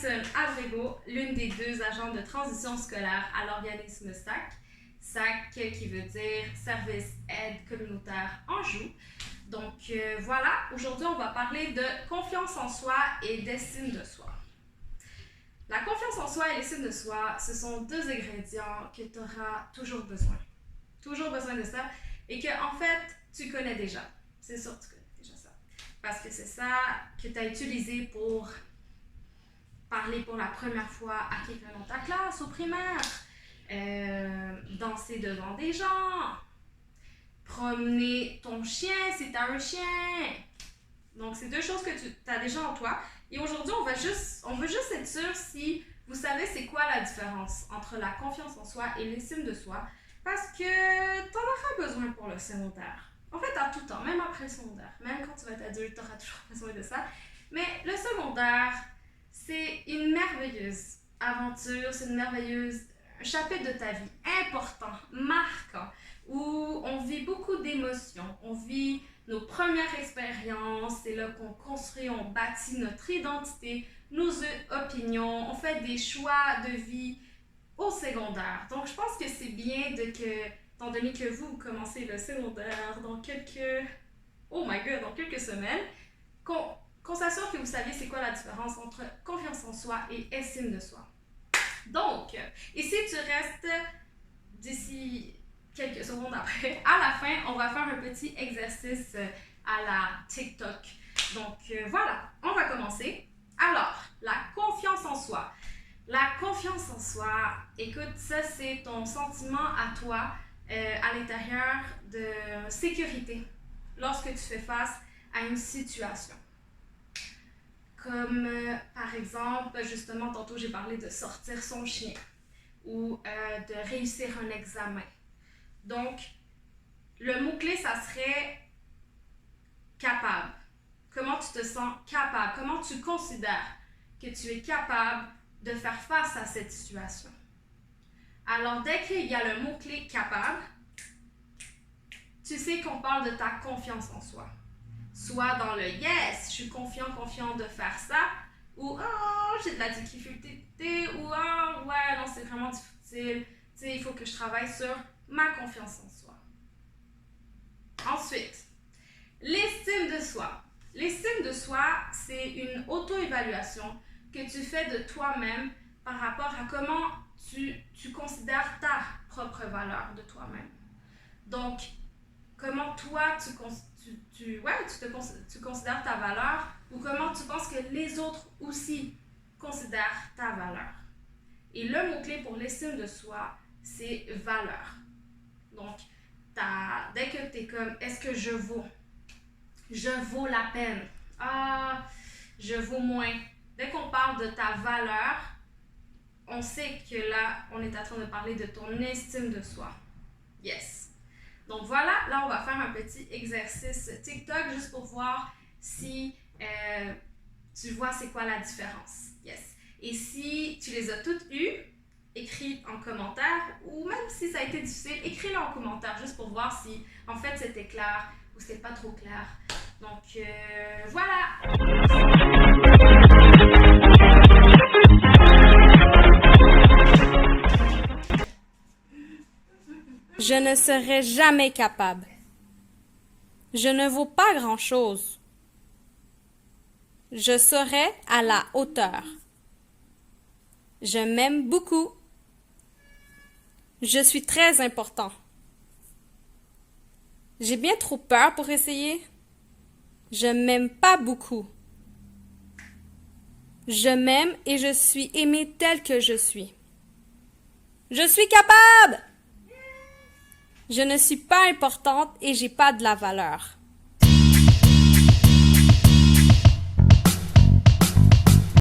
Alison Abrego, l'une des deux agents de transition scolaire à l'organisme SAC. SAC qui veut dire Service Aide Communautaire Anjou. Donc voilà, aujourd'hui on va parler de confiance en soi et d'estime de soi. La confiance en soi et l'estime de soi, ce sont deux ingrédients que tu auras toujours besoin. Toujours besoin de ça et que en fait tu connais déjà. C'est sûr que tu connais déjà ça. Parce que c'est ça que tu as utilisé pour parler pour la première fois à quelqu'un dans ta classe au primaire, danser devant des gens, promener ton chien si tu as un chien. Donc, c'est deux choses que tu as déjà en toi. Et aujourd'hui, on veut juste être sûr si vous savez c'est quoi la différence entre la confiance en soi et l'estime de soi. Parce que tu en auras besoin pour le secondaire. En fait, à tout temps, même après le secondaire. Même quand tu vas être adulte, tu auras toujours besoin de ça. Mais le secondaire, c'est une merveilleuse aventure, c'est une merveilleuse chapitre de ta vie, important, marquant, où on vit beaucoup d'émotions, on vit nos premières expériences, c'est là qu'on construit, on bâtit notre identité, nos opinions, on fait des choix de vie au secondaire. Donc je pense que c'est bien étant donné que vous commencez le secondaire dans quelques semaines, qu'on s'assure que vous saviez c'est quoi la différence entre confiance en soi et estime de soi. Donc, ici tu restes d'ici quelques secondes après. À la fin, on va faire un petit exercice à la TikTok. Donc voilà, on va commencer. Alors, la confiance en soi. La confiance en soi, écoute, ça c'est ton sentiment à toi à l'intérieur de sécurité lorsque tu fais face à une situation. Comme par exemple, justement, tantôt j'ai parlé de sortir son chien ou de réussir un examen. Donc, le mot-clé, ça serait capable. Comment tu te sens capable? Comment tu considères que tu es capable de faire face à cette situation? Alors, dès qu'il y a le mot-clé capable, tu sais qu'on parle de ta confiance en soi. Soit dans le yes, je suis confiant de faire ça, ou oh, j'ai de la difficulté, ou oh, ouais, non, c'est vraiment difficile, tu sais, il faut que je travaille sur ma confiance en soi. Ensuite, l'estime de soi. L'estime de soi, c'est une auto-évaluation que tu fais de toi-même par rapport à comment tu considères ta propre valeur de toi-même. Donc, comment toi, tu considères ta valeur ou comment tu penses que les autres aussi considèrent ta valeur. Et le mot-clé pour l'estime de soi, c'est valeur. Donc, dès que tu es comme, est-ce que je vaux? Je vaux la peine. Ah, je vaux moins. Dès qu'on parle de ta valeur, on sait que là, on est en train de parler de ton estime de soi. Yes. Donc voilà, là on va faire un petit exercice TikTok juste pour voir si tu vois c'est quoi la différence. Yes. Et si tu les as toutes eues, écris en commentaire ou même si ça a été difficile, écris-le en commentaire juste pour voir si en fait c'était clair ou c'était pas trop clair. Donc voilà! Je ne serai jamais capable. Je ne vaux pas grand-chose. Je serai à la hauteur. Je m'aime beaucoup. Je suis très important. J'ai bien trop peur pour essayer. Je m'aime pas beaucoup. Je m'aime et je suis aimée telle que je suis. Je suis capable! Je ne suis pas importante et j'ai pas de la valeur.